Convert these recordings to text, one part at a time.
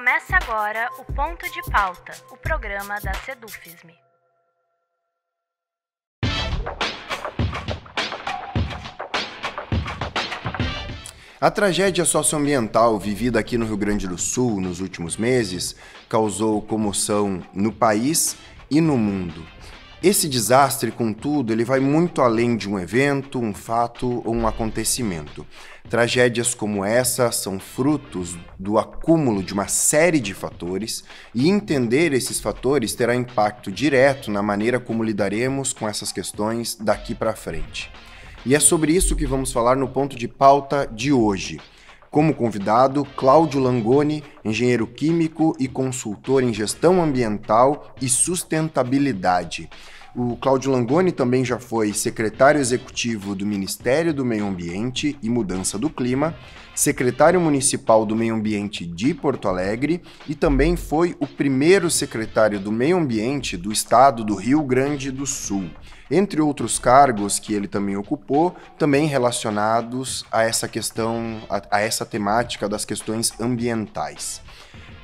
Começa agora o Ponto de Pauta, o programa da Sedufisme. A tragédia socioambiental vivida aqui no Rio Grande do Sul nos últimos meses causou comoção no país e no mundo. Esse desastre, contudo, ele vai muito além de um evento, um fato ou um acontecimento. Tragédias como essa são frutos do acúmulo de uma série de fatores e entender esses fatores terá impacto direto na maneira como lidaremos com essas questões daqui para frente. E é sobre isso que vamos falar no ponto de pauta de hoje. Como convidado, Cláudio Langoni, engenheiro químico e consultor em gestão ambiental e sustentabilidade. O Cláudio Langoni também já foi secretário executivo do Ministério do Meio Ambiente e Mudança do Clima, secretário municipal do Meio Ambiente de Porto Alegre e também foi o primeiro secretário do Meio Ambiente do estado do Rio Grande do Sul. Entre outros cargos que ele também ocupou, também relacionados a essa questão, a essa temática das questões ambientais.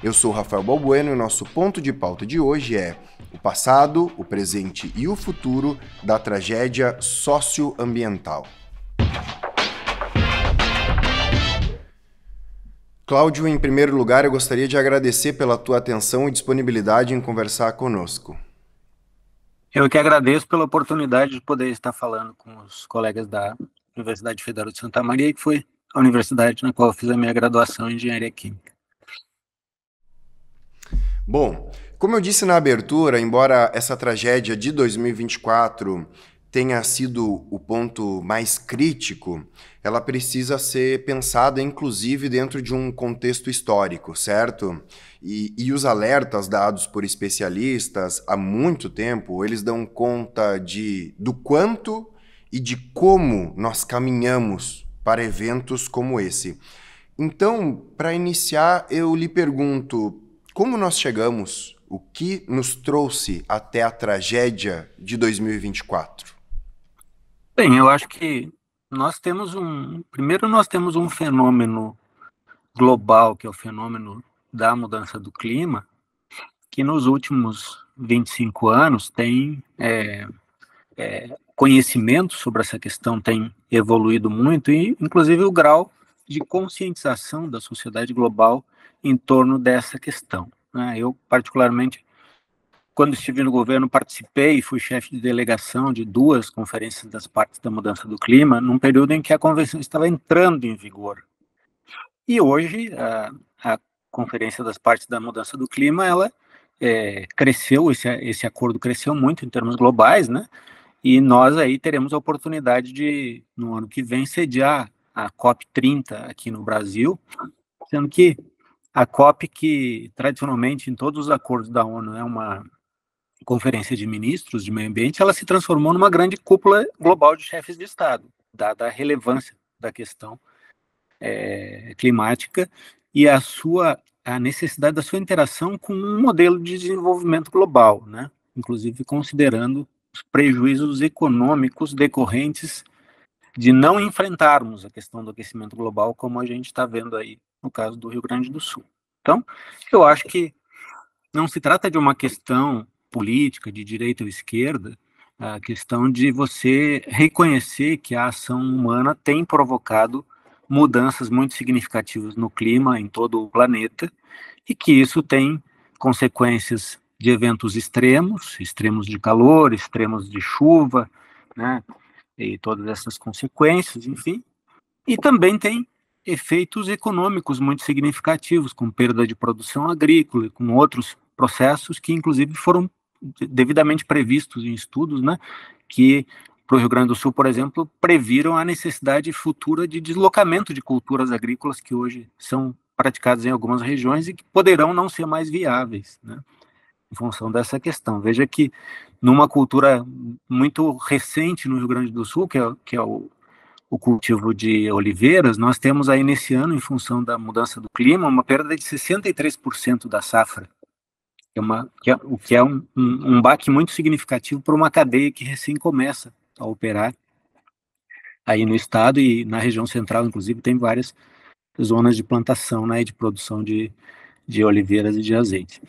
Eu sou Rafael Balbueno e o nosso ponto de pauta de hoje é o passado, o presente e o futuro da tragédia socioambiental. Cláudio, em primeiro lugar, eu gostaria de agradecer pela tua atenção e disponibilidade em conversar conosco. Eu que agradeço pela oportunidade de poder estar falando com os colegas da Universidade Federal de Santa Maria, que foi a universidade na qual eu fiz a minha graduação em Engenharia Química. Bom, como eu disse na abertura, embora essa tragédia de 2024 tenha sido o ponto mais crítico, ela precisa ser pensada, inclusive, dentro de um contexto histórico, certo? E os alertas dados por especialistas há muito tempo, eles dão conta do quanto e de como nós caminhamos para eventos como esse. Então, para iniciar, eu lhe pergunto, como nós chegamos? O que nos trouxe até a tragédia de 2024? Bem, eu acho que nós temos um fenômeno global, que é o fenômeno da mudança do clima, que nos últimos 25 anos tem conhecimento sobre essa questão tem evoluído muito e, inclusive, o grau de conscientização da sociedade global em torno dessa questão, né? Eu, particularmente, quando estive no governo, participei e fui chefe de delegação de 2 conferências das partes da mudança do clima, num período em que a convenção estava entrando em vigor. E hoje, a Conferência das Partes da Mudança do Clima, ela cresceu, esse acordo cresceu muito em termos globais, né? E nós aí teremos a oportunidade de, no ano que vem, sediar a COP30 aqui no Brasil, sendo que a COP, que tradicionalmente em todos os acordos da ONU é uma conferência de ministros de meio ambiente, ela se transformou numa grande cúpula global de chefes de Estado, dada a relevância da questão climática e a necessidade da sua interação com um modelo de desenvolvimento global, né? Inclusive considerando os prejuízos econômicos decorrentes de não enfrentarmos a questão do aquecimento global, como a gente está vendo aí no caso do Rio Grande do Sul. Então, eu acho que não se trata de uma questão política, de direita ou esquerda, a questão de você reconhecer que a ação humana tem provocado mudanças muito significativas no clima em todo o planeta e que isso tem consequências de eventos extremos de calor, extremos de chuva, né, e todas essas consequências, enfim, e também tem efeitos econômicos muito significativos, com perda de produção agrícola, com outros processos que, inclusive, foram devidamente previstos em estudos, né, que para o Rio Grande do Sul, por exemplo, previram a necessidade futura de deslocamento de culturas agrícolas que hoje são praticadas em algumas regiões e que poderão não ser mais viáveis, né, em função dessa questão. Veja que numa cultura muito recente no Rio Grande do Sul, que é o cultivo de oliveiras, nós temos aí nesse ano, em função da mudança do clima, uma perda de 63% da safra, o que é um baque muito significativo para uma cadeia que recém começa a operar aí no estado e na região central, inclusive, tem várias zonas de plantação, né, e de produção de de oliveiras e de azeite.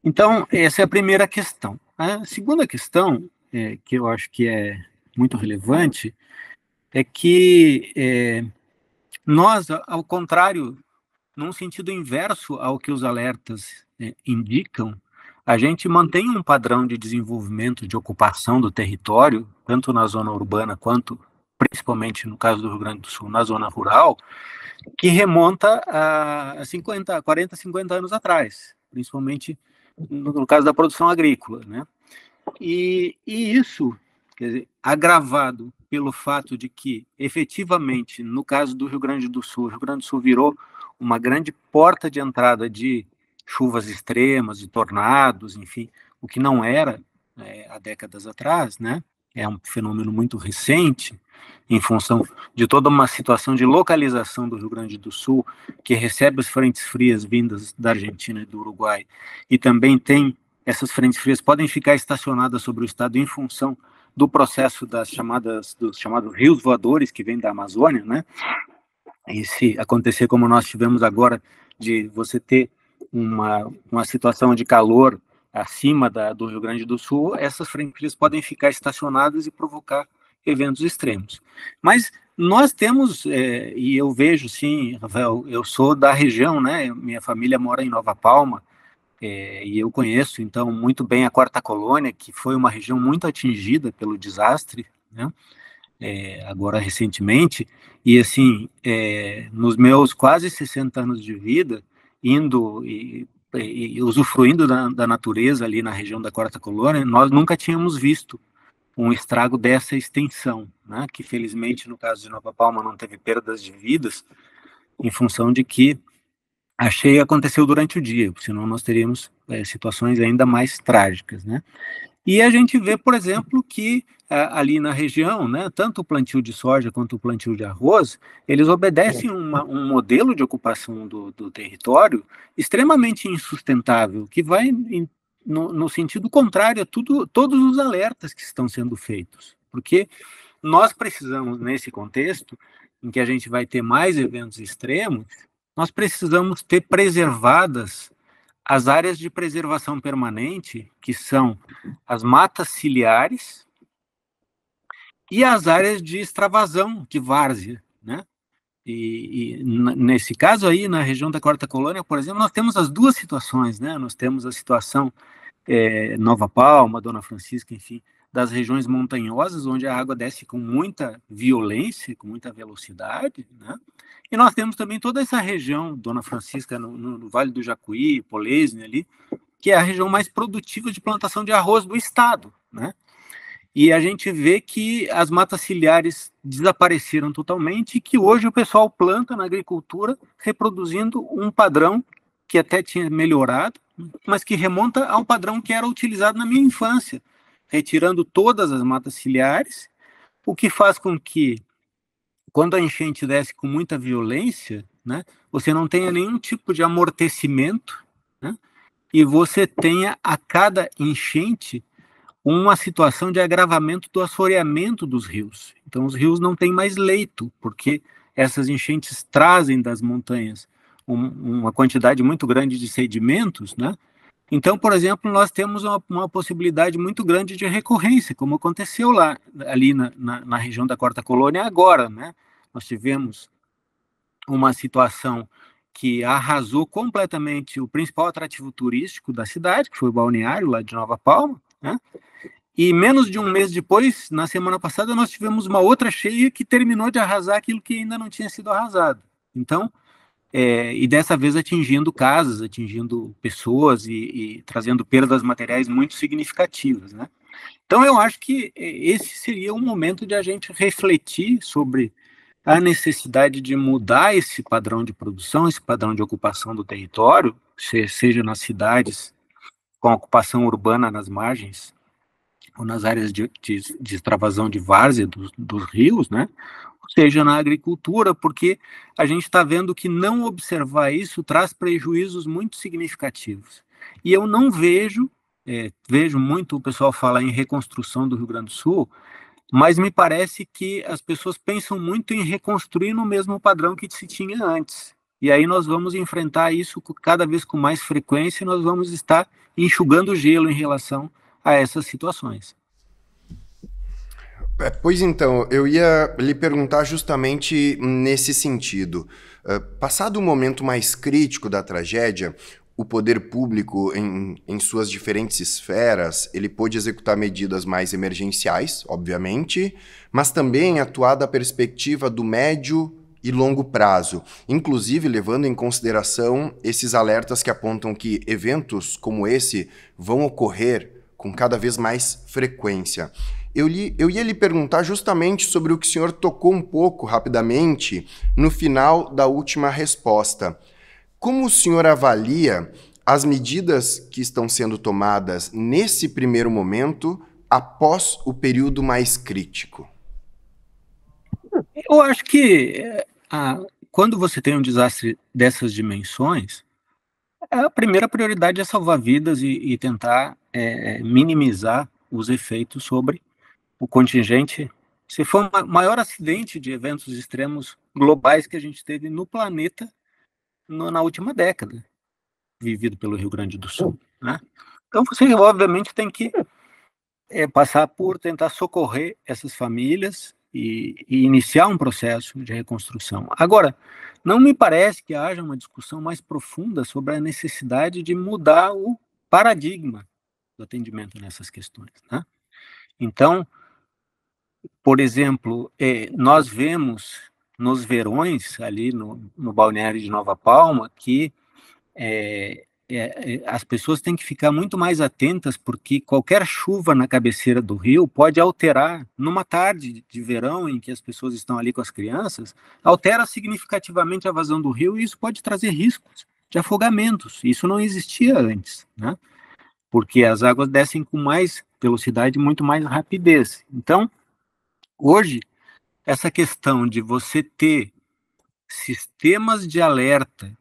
Então, essa é a primeira questão. A segunda questão, que eu acho que é muito relevante, é que nós, ao contrário, num sentido inverso ao que os alertas indicam, a gente mantém um padrão de desenvolvimento, de ocupação do território, tanto na zona urbana quanto, principalmente no caso do Rio Grande do Sul, na zona rural, que remonta a 40, 50 anos atrás, principalmente no caso da produção agrícola, né? E isso, quer dizer, agravado pelo fato de que, efetivamente, no caso do Rio Grande do Sul, o Rio Grande do Sul virou uma grande porta de entrada de chuvas extremas, de tornados, enfim, o que não era há décadas atrás, né? É um fenômeno muito recente, em função de toda uma situação de localização do Rio Grande do Sul, que recebe as frentes frias vindas da Argentina e do Uruguai, e também tem essas frentes frias podem ficar estacionadas sobre o estado em função do processo dos chamados rios voadores que vêm da Amazônia, né? E se acontecer como nós tivemos agora, de você ter uma situação de calor acima do Rio Grande do Sul, essas frentes frias podem ficar estacionadas e provocar eventos extremos. Mas nós temos, e eu vejo, sim, Rafael, eu sou da região, né? Minha família mora em Nova Palma, e eu conheço, então, muito bem a Quarta Colônia, que foi uma região muito atingida pelo desastre, né? Agora recentemente, e assim, nos meus quase 60 anos de vida, indo e usufruindo da natureza ali na região da Quarta Colônia, nós nunca tínhamos visto um estrago dessa extensão, né? Que felizmente no caso de Nova Palma não teve perdas de vidas, em função de que a cheia aconteceu durante o dia, senão nós teríamos situações ainda mais trágicas, né? E a gente vê, por exemplo, que ali na região, né, tanto o plantio de soja quanto o plantio de arroz, eles obedecem um modelo de ocupação do território extremamente insustentável, que vai no sentido contrário a todos os alertas que estão sendo feitos. Porque nós precisamos, nesse contexto, em que a gente vai ter mais eventos extremos, nós precisamos ter preservadas as áreas de preservação permanente, que são as matas ciliares e as áreas de extravasão de várzea, né? E nesse caso aí, na região da Quarta Colônia, por exemplo, nós temos as duas situações, né? Nós temos a situação Nova Palma, Dona Francisca, enfim, das regiões montanhosas, onde a água desce com muita violência, com muita velocidade, né? E nós temos também toda essa região, Dona Francisca, no Vale do Jacuí, Polesne ali, que é a região mais produtiva de plantação de arroz do estado, né? E a gente vê que as matas ciliares desapareceram totalmente e que hoje o pessoal planta na agricultura reproduzindo um padrão que até tinha melhorado, mas que remonta a um padrão que era utilizado na minha infância, retirando todas as matas ciliares, o que faz com que, quando a enchente desce com muita violência, né, você não tenha nenhum tipo de amortecimento, né, e você tenha a cada enchente uma situação de agravamento do assoreamento dos rios. Então, os rios não têm mais leito, porque essas enchentes trazem das montanhas uma quantidade muito grande de sedimentos, né? Então, por exemplo, nós temos uma possibilidade muito grande de recorrência, como aconteceu ali na região da Quarta Colônia agora, né? Nós tivemos uma situação que arrasou completamente o principal atrativo turístico da cidade, que foi o balneário lá de Nova Palma, né? E menos de um mês depois, na semana passada, nós tivemos uma outra cheia que terminou de arrasar aquilo que ainda não tinha sido arrasado. Então, e dessa vez atingindo casas, atingindo pessoas e trazendo perdas materiais muito significativas, né? Então, eu acho que esse seria um momento de a gente refletir sobre a necessidade de mudar esse padrão de produção, esse padrão de ocupação do território, seja nas cidades, com a ocupação urbana nas margens, ou nas áreas de extravasão de várzea dos rios, né? Ou seja, na agricultura, porque a gente está vendo que não observar isso traz prejuízos muito significativos. E eu não vejo muito o pessoal falar em reconstrução do Rio Grande do Sul, mas me parece que as pessoas pensam muito em reconstruir no mesmo padrão que se tinha antes. e aí nós vamos enfrentar isso cada vez com mais frequência, e nós vamos estar enxugando o gelo em relação a essas situações. Pois então, eu ia lhe perguntar justamente nesse sentido. Passado o momento mais crítico da tragédia, o poder público, em suas diferentes esferas, ele pôde executar medidas mais emergenciais, obviamente, mas também atuar da perspectiva do médio e longo prazo, inclusive levando em consideração esses alertas que apontam que eventos como esse vão ocorrer com cada vez mais frequência. Eu ia lhe perguntar justamente sobre o que o senhor tocou um pouco rapidamente no final da última resposta. Como o senhor avalia as medidas que estão sendo tomadas nesse primeiro momento após o período mais crítico? Eu acho que quando você tem um desastre dessas dimensões, a primeira prioridade é salvar vidas e tentar minimizar os efeitos sobre o contingente. Se for o maior acidente de eventos extremos globais que a gente teve no planeta na última década, vivido pelo Rio Grande do Sul, né? Então você obviamente tem que passar por tentar socorrer essas famílias e iniciar um processo de reconstrução. Agora, não me parece que haja uma discussão mais profunda sobre a necessidade de mudar o paradigma do atendimento nessas questões, né? Então, por exemplo, nós vemos nos verões, ali no balneário de Nova Palma, que as pessoas têm que ficar muito mais atentas, porque qualquer chuva na cabeceira do rio pode alterar, numa tarde de verão em que as pessoas estão ali com as crianças, altera significativamente a vazão do rio, e isso pode trazer riscos de afogamentos. Isso não existia antes, né? Porque as águas descem com mais velocidade, muito mais rapidez. Então, hoje, essa questão de você ter sistemas de alerta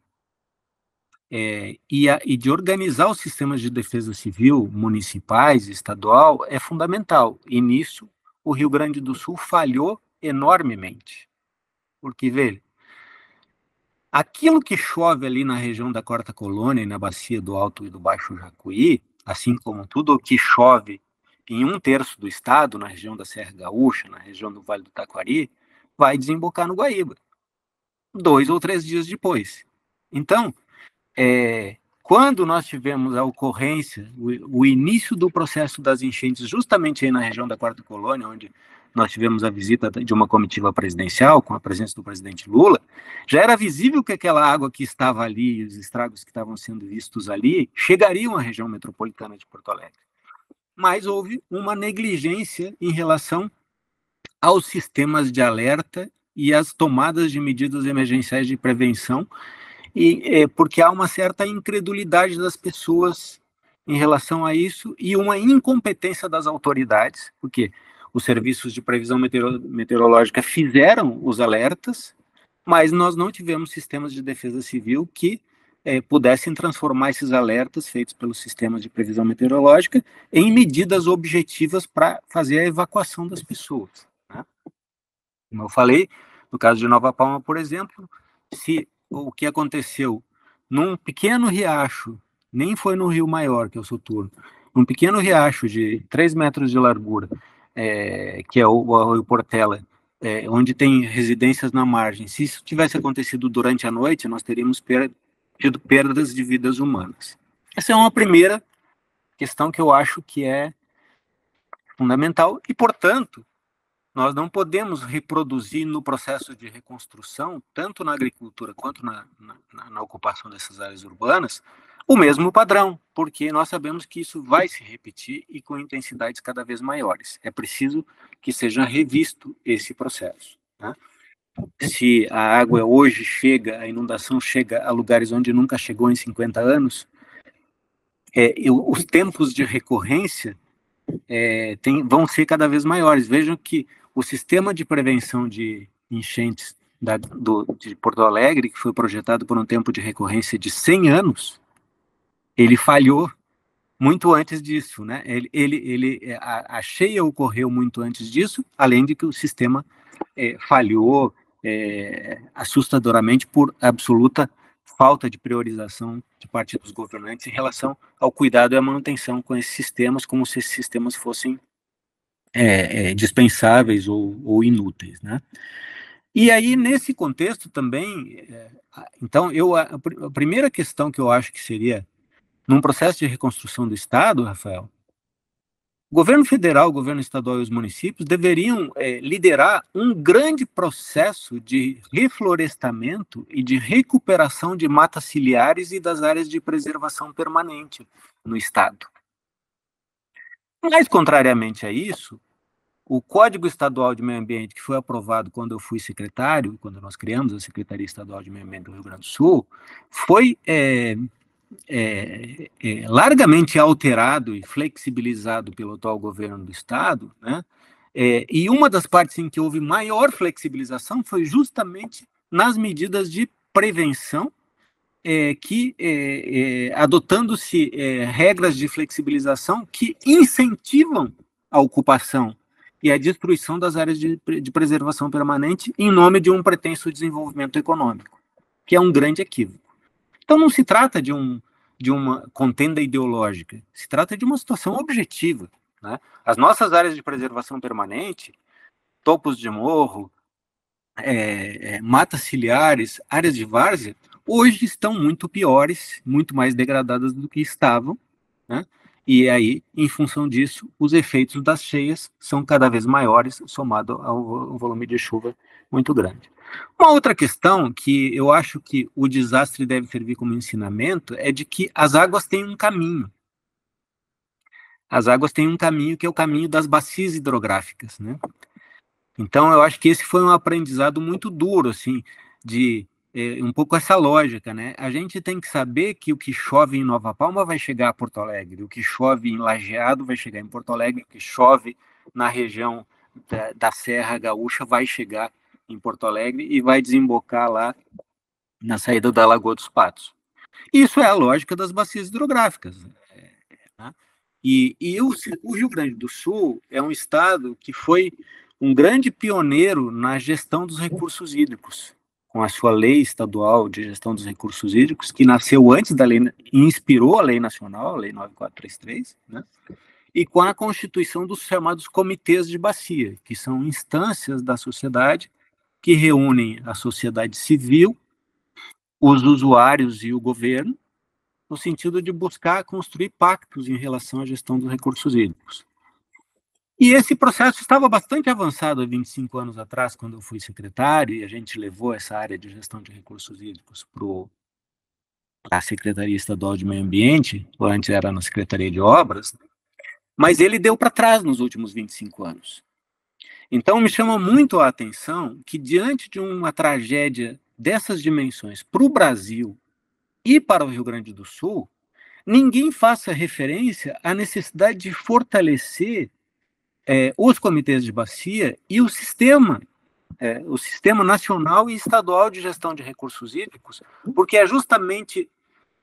e de organizar os sistemas de defesa civil, municipais, estadual, é fundamental. E nisso, o Rio Grande do Sul falhou enormemente. Porque, veja, aquilo que chove ali na região da Quarta Colônia e na bacia do Alto e do Baixo Jacuí, assim como tudo o que chove em 1/3 do estado, na região da Serra Gaúcha, na região do Vale do Taquari, vai desembocar no Guaíba, 2 ou 3 dias depois. Então, quando nós tivemos a ocorrência, o início do processo das enchentes, justamente aí na região da Quarta Colônia, onde nós tivemos a visita de uma comitiva presidencial, com a presença do presidente Lula, já era visível que aquela água que estava ali, os estragos que estavam sendo vistos ali, chegariam à região metropolitana de Porto Alegre. Mas houve uma negligência em relação aos sistemas de alerta e às tomadas de medidas emergenciais de prevenção, porque há uma certa incredulidade das pessoas em relação a isso e uma incompetência das autoridades, porque os serviços de previsão meteorológica fizeram os alertas, mas nós não tivemos sistemas de defesa civil que pudessem transformar esses alertas feitos pelos sistemas de previsão meteorológica em medidas objetivas para fazer a evacuação das pessoas, né? Como eu falei, no caso de Nova Palma, por exemplo, se o que aconteceu num pequeno riacho, nem foi no rio maior, que é o Soturno, um pequeno riacho de 3 metros de largura, que é o Arroio Portela, onde tem residências na margem, se isso tivesse acontecido durante a noite, nós teríamos tido perdas de vidas humanas. Essa é uma primeira questão que eu acho que é fundamental e, portanto, nós não podemos reproduzir no processo de reconstrução, tanto na agricultura quanto na ocupação dessas áreas urbanas, o mesmo padrão, porque nós sabemos que isso vai se repetir e com intensidades cada vez maiores. É preciso que seja revisto esse processo, né? Se a água hoje a inundação chega a lugares onde nunca chegou em 50 anos, os tempos de recorrência vão ser cada vez maiores. Vejam que o sistema de prevenção de enchentes de Porto Alegre, que foi projetado por um tempo de recorrência de 100 anos, ele falhou muito antes disso, né? A cheia ocorreu muito antes disso, além de que o sistema falhou, assustadoramente por absoluta falta de priorização de parte dos governantes em relação ao cuidado e à manutenção com esses sistemas, como se esses sistemas fossem dispensáveis ou inúteis, né? E aí, nesse contexto também, então, a primeira questão que eu acho que seria, num processo de reconstrução do Estado, Rafael, o governo federal, o governo estadual e os municípios deveriam liderar um grande processo de reflorestamento e de recuperação de matas ciliares e das áreas de preservação permanente no Estado. Mas, contrariamente a isso, o Código Estadual de Meio Ambiente, que foi aprovado quando eu fui secretário, quando nós criamos a Secretaria Estadual de Meio Ambiente do Rio Grande do Sul, foi largamente alterado e flexibilizado pelo atual governo do Estado, né? E uma das partes em que houve maior flexibilização foi justamente nas medidas de prevenção, adotando-se regras de flexibilização que incentivam a ocupação e a destruição das áreas de preservação permanente em nome de um pretenso desenvolvimento econômico, que é um grande equívoco. Então, não se trata de uma contenda ideológica, se trata de uma situação objetiva, né? As nossas áreas de preservação permanente, topos de morro, matas ciliares, áreas de várzea, hoje estão muito piores, muito mais degradadas do que estavam, né? E aí, em função disso, os efeitos das cheias são cada vez maiores, somado ao volume de chuva muito grande. Uma outra questão que eu acho que o desastre deve servir como ensinamento é de que as águas têm um caminho. As águas têm um caminho que é o caminho das bacias hidrográficas, né? Então, eu acho que esse foi um aprendizado muito duro, assim, de um pouco essa lógica, né? A gente tem que saber que o que chove em Nova Palma vai chegar a Porto Alegre, o que chove em Lajeado vai chegar em Porto Alegre, o que chove na região da Serra Gaúcha vai chegar em Porto Alegre e vai desembocar lá na saída da Lagoa dos Patos. Isso é a lógica das bacias hidrográficas, né? E o Rio Grande do Sul é um estado que foi um grande pioneiro na gestão dos recursos hídricos, com a sua lei estadual de gestão dos recursos hídricos, que nasceu antes da lei, inspirou a lei nacional, a lei 9433, né? E com a constituição dos chamados comitês de bacia, que são instâncias da sociedade que reúnem a sociedade civil, os usuários e o governo, no sentido de buscar construir pactos em relação à gestão dos recursos hídricos. E esse processo estava bastante avançado há 25 anos atrás, quando eu fui secretário, e a gente levou essa área de gestão de recursos hídricos para a Secretaria Estadual de Meio Ambiente, ou antes era na Secretaria de Obras, mas ele deu para trás nos últimos 25 anos. Então, me chama muito a atenção que, diante de uma tragédia dessas dimensões para o Brasil e para o Rio Grande do Sul, ninguém faça referência à necessidade de fortalecer os comitês de bacia e o sistema nacional e estadual de gestão de recursos hídricos, porque é justamente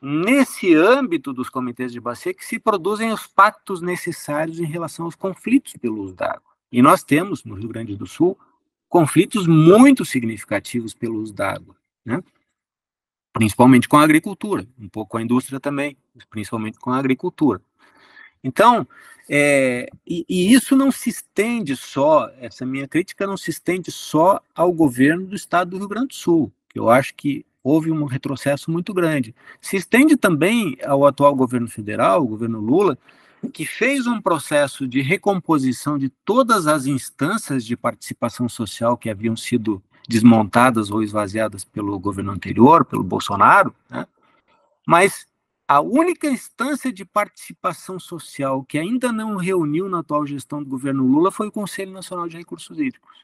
nesse âmbito dos comitês de bacia que se produzem os pactos necessários em relação aos conflitos pelo uso da água. E nós temos, no Rio Grande do Sul, conflitos muito significativos pelo uso da água, né? Principalmente com a agricultura, um pouco com a indústria também, principalmente com a agricultura. Então, isso não se estende só, essa minha crítica não se estende só ao governo do estado do Rio Grande do Sul, que eu acho que houve um retrocesso muito grande. Se estende também ao atual governo federal, o governo Lula, que fez um processo de recomposição de todas as instâncias de participação social que haviam sido desmontadas ou esvaziadas pelo governo anterior, pelo Bolsonaro, né? Mas a única instância de participação social que ainda não reuniu na atual gestão do governo Lula foi o Conselho Nacional de Recursos Hídricos.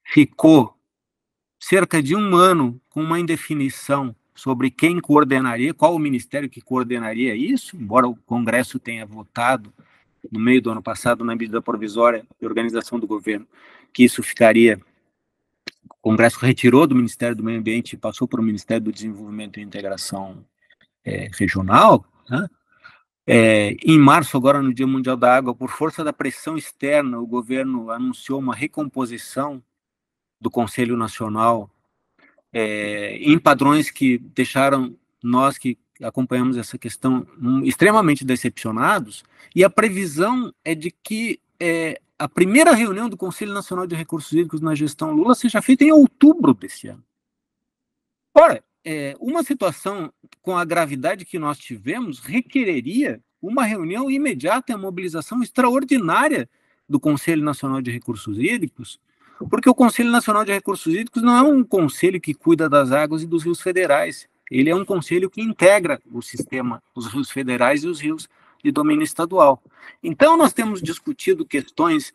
Ficou cerca de um ano com uma indefinição sobre quem coordenaria, qual o ministério que coordenaria isso, embora o Congresso tenha votado no meio do ano passado na medida provisória de organização do governo, que isso ficaria, o Congresso retirou do Ministério do Meio Ambiente e passou para o Ministério do Desenvolvimento e Integração Regional, né? Em março, agora no Dia Mundial da Água, por força da pressão externa, o governo anunciou uma recomposição do Conselho Nacional, em padrões que deixaram nós que acompanhamos essa questão extremamente decepcionados, e a previsão é de que a primeira reunião do Conselho Nacional de Recursos Hídricos na gestão Lula seja feita em outubro desse ano. Ora, uma situação com a gravidade que nós tivemos requereria uma reunião imediata e a mobilização extraordinária do Conselho Nacional de Recursos Hídricos, porque o Conselho Nacional de Recursos Hídricos não é um conselho que cuida das águas e dos rios federais. Ele é um conselho que integra o sistema, os rios federais e os rios de domínio estadual. Então, nós temos discutido questões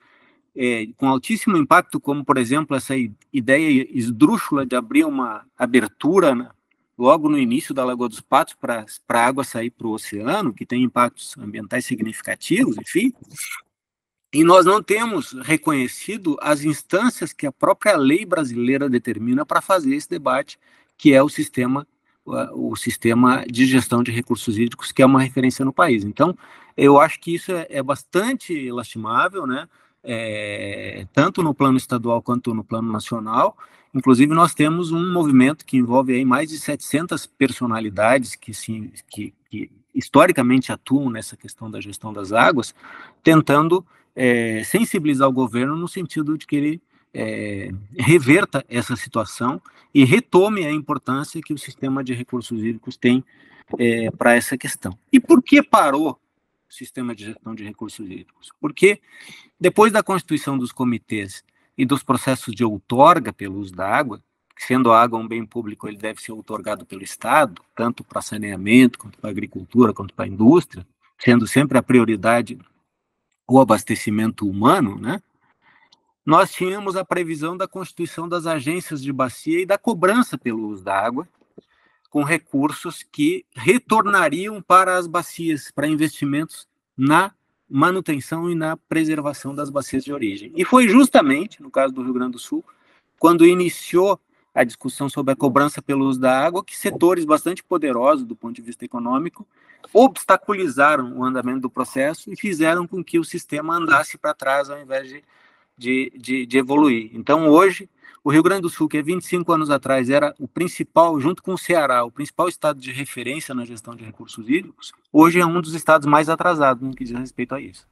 com altíssimo impacto, como, por exemplo, essa ideia esdrúxula de abrir uma abertura, né, logo no início da Lagoa dos Patos para a água sair para o oceano, que tem impactos ambientais significativos, enfim. E nós não temos reconhecido as instâncias que a própria lei brasileira determina para fazer esse debate, que é o sistema de gestão de recursos hídricos, que é uma referência no país. Então, eu acho que isso é bastante lastimável, né? Tanto no plano estadual quanto no plano nacional. Inclusive, nós temos um movimento que envolve aí mais de 700 personalidades que historicamente atuam nessa questão da gestão das águas, tentando sensibilizar o governo no sentido de que ele reverta essa situação e retome a importância que o sistema de recursos hídricos tem para essa questão. E por que parou o sistema de gestão de recursos hídricos? Porque depois da constituição dos comitês e dos processos de outorga pelo uso da água, sendo a água um bem público, ele deve ser outorgado pelo Estado, tanto para saneamento, quanto para agricultura, quanto para a indústria, sendo sempre a prioridade o abastecimento humano, né? Nós tínhamos a previsão da constituição das agências de bacia e da cobrança pelo uso da água, com recursos que retornariam para as bacias, para investimentos na manutenção e na preservação das bacias de origem. E foi justamente, no caso do Rio Grande do Sul, quando iniciou a discussão sobre a cobrança pelo uso da água, que setores bastante poderosos do ponto de vista econômico obstaculizaram o andamento do processo e fizeram com que o sistema andasse para trás ao invés de evoluir. Então, hoje, o Rio Grande do Sul, que há 25 anos atrás era o principal, junto com o Ceará, o principal estado de referência na gestão de recursos hídricos, hoje é um dos estados mais atrasados no que diz respeito a isso.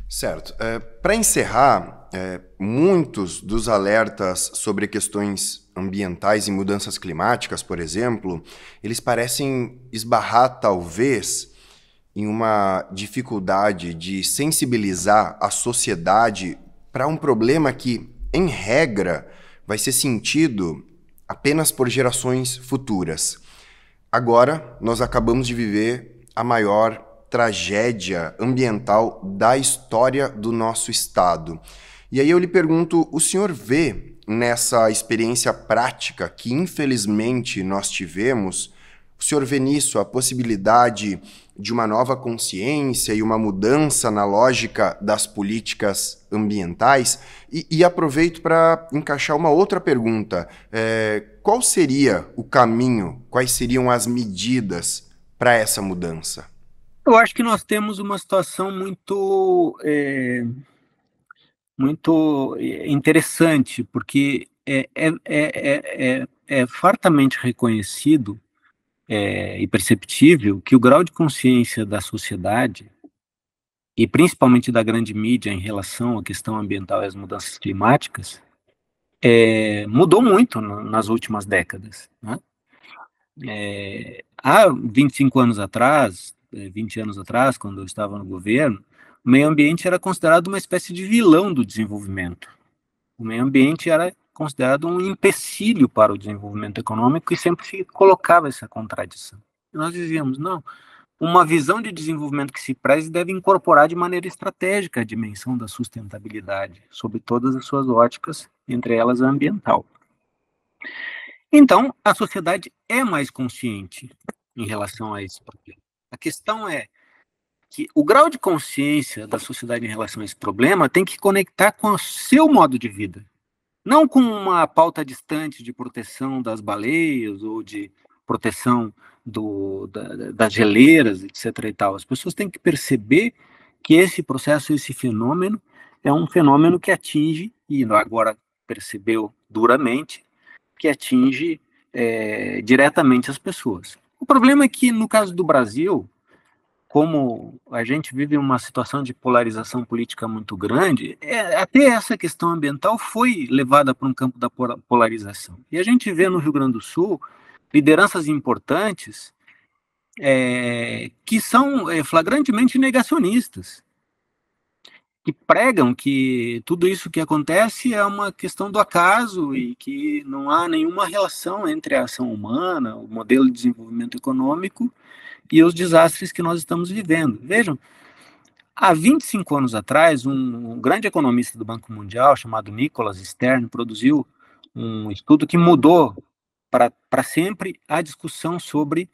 Certo. Para encerrar, muitos dos alertas sobre questões ambientais e mudanças climáticas, por exemplo, eles parecem esbarrar, talvez, em uma dificuldade de sensibilizar a sociedade para um problema que, em regra, vai ser sentido apenas por gerações futuras. Agora, nós acabamos de viver a maior tragédia ambiental da história do nosso estado. E aí eu lhe pergunto, o senhor vê nessa experiência prática que infelizmente nós tivemos, o senhor vê nisso a possibilidade de uma nova consciência e uma mudança na lógica das políticas ambientais? E aproveito para encaixar uma outra pergunta. Qual seria o caminho, quais seriam as medidas para essa mudança? Eu acho que nós temos uma situação muito interessante, porque é fartamente reconhecido e perceptível que o grau de consciência da sociedade, e principalmente da grande mídia em relação à questão ambiental e às mudanças climáticas, mudou muito nas últimas décadas, né? Há 25 anos atrás, 20 anos atrás, quando eu estava no governo, o meio ambiente era considerado uma espécie de vilão do desenvolvimento. O meio ambiente era considerado um empecilho para o desenvolvimento econômico e sempre se colocava essa contradição. E nós dizíamos, não, uma visão de desenvolvimento que se preze deve incorporar de maneira estratégica a dimensão da sustentabilidade, sob todas as suas óticas, entre elas a ambiental. Então, a sociedade é mais consciente em relação a esse problema. A questão é que o grau de consciência da sociedade em relação a esse problema tem que conectar com o seu modo de vida, não com uma pauta distante de proteção das baleias ou de proteção das geleiras, etc. e tal. As pessoas têm que perceber que esse processo, esse fenômeno, é um fenômeno que atinge, e agora percebeu duramente, que atinge diretamente as pessoas. O problema é que, no caso do Brasil, como a gente vive uma situação de polarização política muito grande, até essa questão ambiental foi levada para um campo da polarização. E a gente vê no Rio Grande do Sul lideranças importantes que são flagrantemente negacionistas, que pregam que tudo isso que acontece é uma questão do acaso e que não há nenhuma relação entre a ação humana, o modelo de desenvolvimento econômico e os desastres que nós estamos vivendo. Vejam, há 25 anos atrás, um grande economista do Banco Mundial, chamado Nicholas Stern, produziu um estudo que mudou para sempre a discussão sobre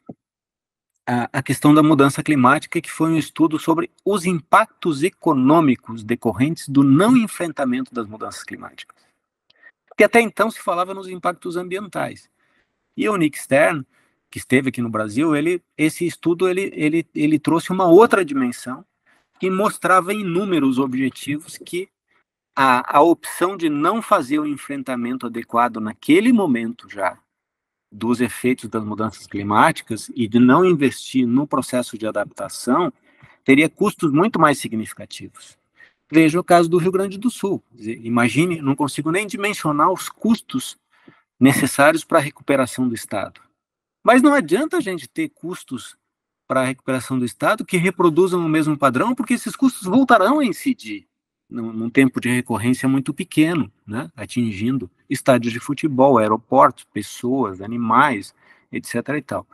a questão da mudança climática, que foi um estudo sobre os impactos econômicos decorrentes do não enfrentamento das mudanças climáticas. Porque até então se falava nos impactos ambientais. E o Nick Stern, que esteve aqui no Brasil, esse estudo ele trouxe uma outra dimensão que mostrava em números objetivos que a opção de não fazer o enfrentamento adequado naquele momento já dos efeitos das mudanças climáticas e de não investir no processo de adaptação teria custos muito mais significativos. Veja o caso do Rio Grande do Sul. Imagine, não consigo nem dimensionar os custos necessários para a recuperação do Estado. Mas não adianta a gente ter custos para a recuperação do Estado que reproduzam o mesmo padrão, porque esses custos voltarão a incidir num tempo de recorrência muito pequeno, né? Atingindo estádios de futebol, aeroportos, pessoas, animais, etc. e tal.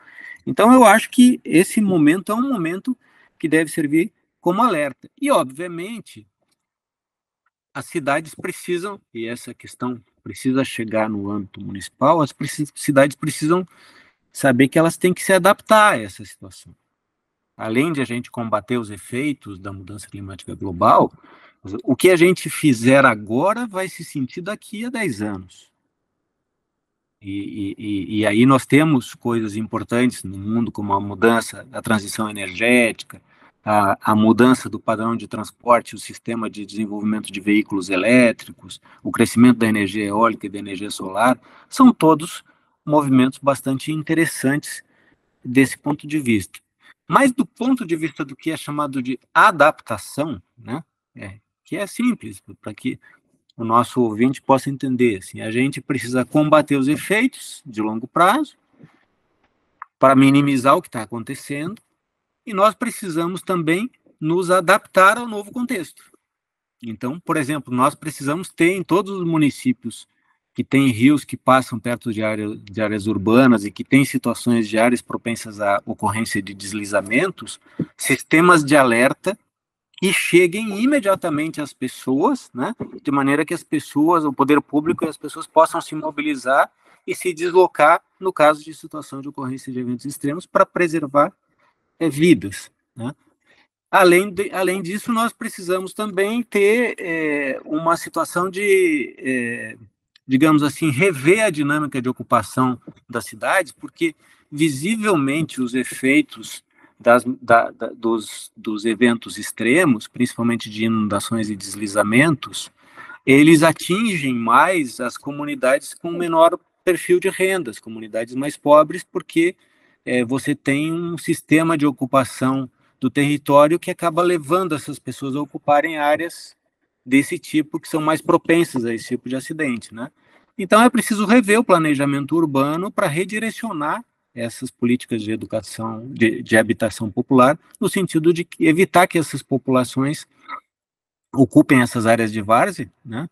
Então, eu acho que esse momento é um momento que deve servir como alerta. E, obviamente, as cidades precisam, e essa questão precisa chegar no âmbito municipal, as cidades precisam saber que elas têm que se adaptar a essa situação. Além de a gente combater os efeitos da mudança climática global, o que a gente fizer agora vai se sentir daqui a 10 anos. E aí nós temos coisas importantes no mundo, como a mudança, a transição energética, a mudança do padrão de transporte, o sistema de desenvolvimento de veículos elétricos, o crescimento da energia eólica e da energia solar, são todos movimentos bastante interessantes desse ponto de vista. Mas do ponto de vista do que é chamado de adaptação, né, que é simples, para que o nosso ouvinte possa entender, assim, a gente precisa combater os efeitos de longo prazo para minimizar o que está acontecendo, e nós precisamos também nos adaptar ao novo contexto. Então, por exemplo, nós precisamos ter em todos os municípios que têm rios que passam perto de áreas urbanas e que têm situações de áreas propensas à ocorrência de deslizamentos, sistemas de alerta que cheguem imediatamente às pessoas, né, de maneira que as pessoas, o poder público e as pessoas possam se mobilizar e se deslocar no caso de situação de ocorrência de eventos extremos para preservar vidas, né? Além disso, nós precisamos também ter uma situação de, digamos assim, rever a dinâmica de ocupação das cidades, porque visivelmente os efeitos dos eventos extremos, principalmente de inundações e deslizamentos, eles atingem mais as comunidades com menor perfil de renda, as comunidades mais pobres, porque você tem um sistema de ocupação do território que acaba levando essas pessoas a ocuparem áreas desse tipo, que são mais propensas a esse tipo de acidente, né? Então é preciso rever o planejamento urbano para redirecionar essas políticas de educação, de habitação popular, no sentido de evitar que essas populações ocupem essas áreas de várzea, né?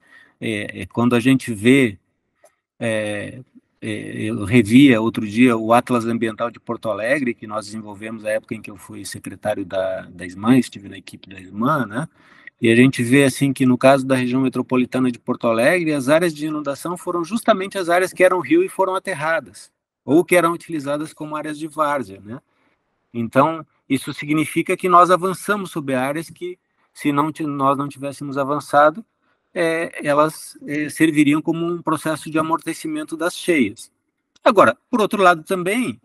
Quando a gente vê, eu revia outro dia o Atlas Ambiental de Porto Alegre, que nós desenvolvemos na época em que eu fui secretário da SMAN, estive na equipe da SMAN, né? E a gente vê assim que no caso da região metropolitana de Porto Alegre, as áreas de inundação foram justamente as áreas que eram rio e foram aterradas, ou que eram utilizadas como áreas de várzea, né? Então, isso significa que nós avançamos sobre áreas que, se nós não tivéssemos avançado, elas serviriam como um processo de amortecimento das cheias. Agora, por outro lado também,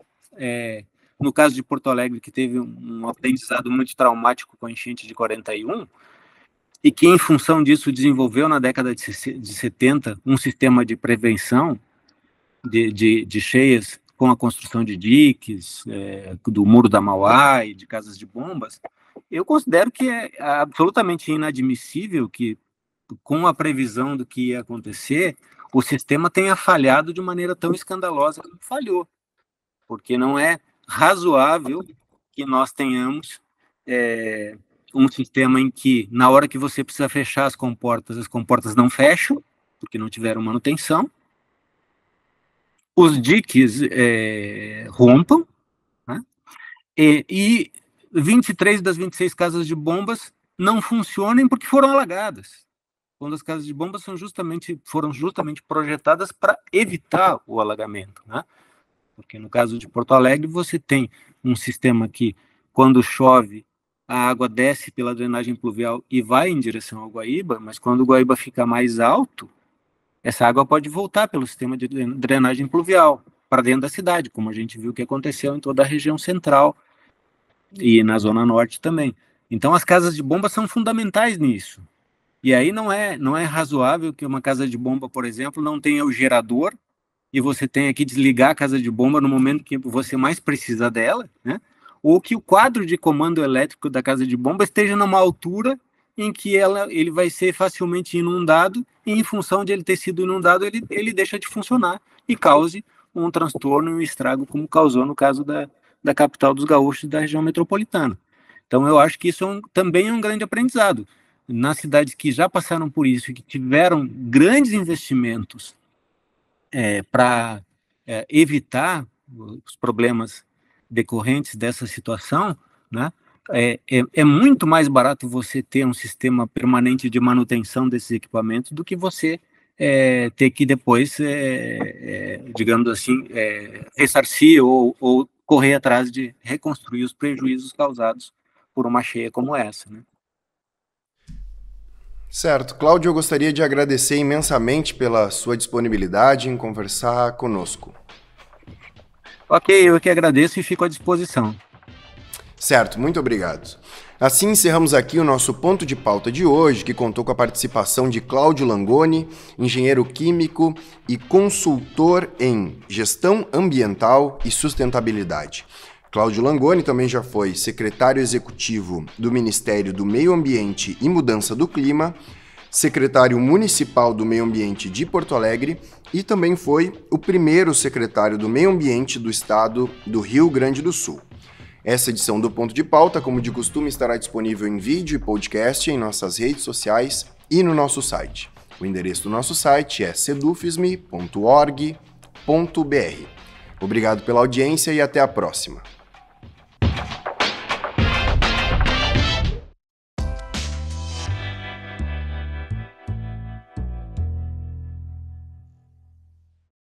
no caso de Porto Alegre, que teve um aprendizado muito traumático com a enchente de 41, e que, em função disso, desenvolveu na década de 70 um sistema de prevenção de cheias com a construção de diques, do Muro da Mauá e de casas de bombas. Eu considero que é absolutamente inadmissível que, com a previsão do que ia acontecer, o sistema tenha falhado de maneira tão escandalosa como falhou, porque não é razoável que nós tenhamos um sistema em que, na hora que você precisa fechar as comportas não fecham, porque não tiveram manutenção, os diques rompam, né? E 23 das 26 casas de bombas não funcionem porque foram alagadas, quando as casas de bombas foram justamente projetadas para evitar o alagamento, né? Porque no caso de Porto Alegre você tem um sistema que, quando chove, a água desce pela drenagem pluvial e vai em direção ao Guaíba, mas quando o Guaíba fica mais alto, essa água pode voltar pelo sistema de drenagem pluvial para dentro da cidade, como a gente viu que aconteceu em toda a região central e na zona norte também. Então as casas de bomba são fundamentais nisso. E aí não é razoável que uma casa de bomba, por exemplo, não tenha o gerador e você tenha que desligar a casa de bomba no momento que você mais precisa dela, né? Ou que o quadro de comando elétrico da casa de bomba esteja numa altura em que ele vai ser facilmente inundado, e em função de ele ter sido inundado, ele deixa de funcionar e cause um transtorno e um estrago, como causou no caso da capital dos gaúchos da região metropolitana. Então eu acho que isso também é um grande aprendizado. Nas cidades que já passaram por isso e que tiveram grandes investimentos para evitar os problemas decorrentes dessa situação, né? É muito mais barato você ter um sistema permanente de manutenção desses equipamentos do que você ter que depois, digamos assim, ressarcir ou correr atrás de reconstruir os prejuízos causados por uma cheia como essa, né? Certo. Cláudio, eu gostaria de agradecer imensamente pela sua disponibilidade em conversar conosco. Ok, eu que agradeço e fico à disposição. Certo, muito obrigado. Assim encerramos aqui o nosso ponto de pauta de hoje, que contou com a participação de Cláudio Langoni, engenheiro químico e consultor em gestão ambiental e sustentabilidade. Cláudio Langoni também já foi secretário executivo do Ministério do Meio Ambiente e Mudança do Clima, secretário municipal do Meio Ambiente de Porto Alegre e também foi o primeiro secretário do Meio Ambiente do estado do Rio Grande do Sul. Essa edição do Ponto de Pauta, como de costume, estará disponível em vídeo e podcast em nossas redes sociais e no nosso site. O endereço do nosso site é sedufisme.org.br. Obrigado pela audiência e até a próxima.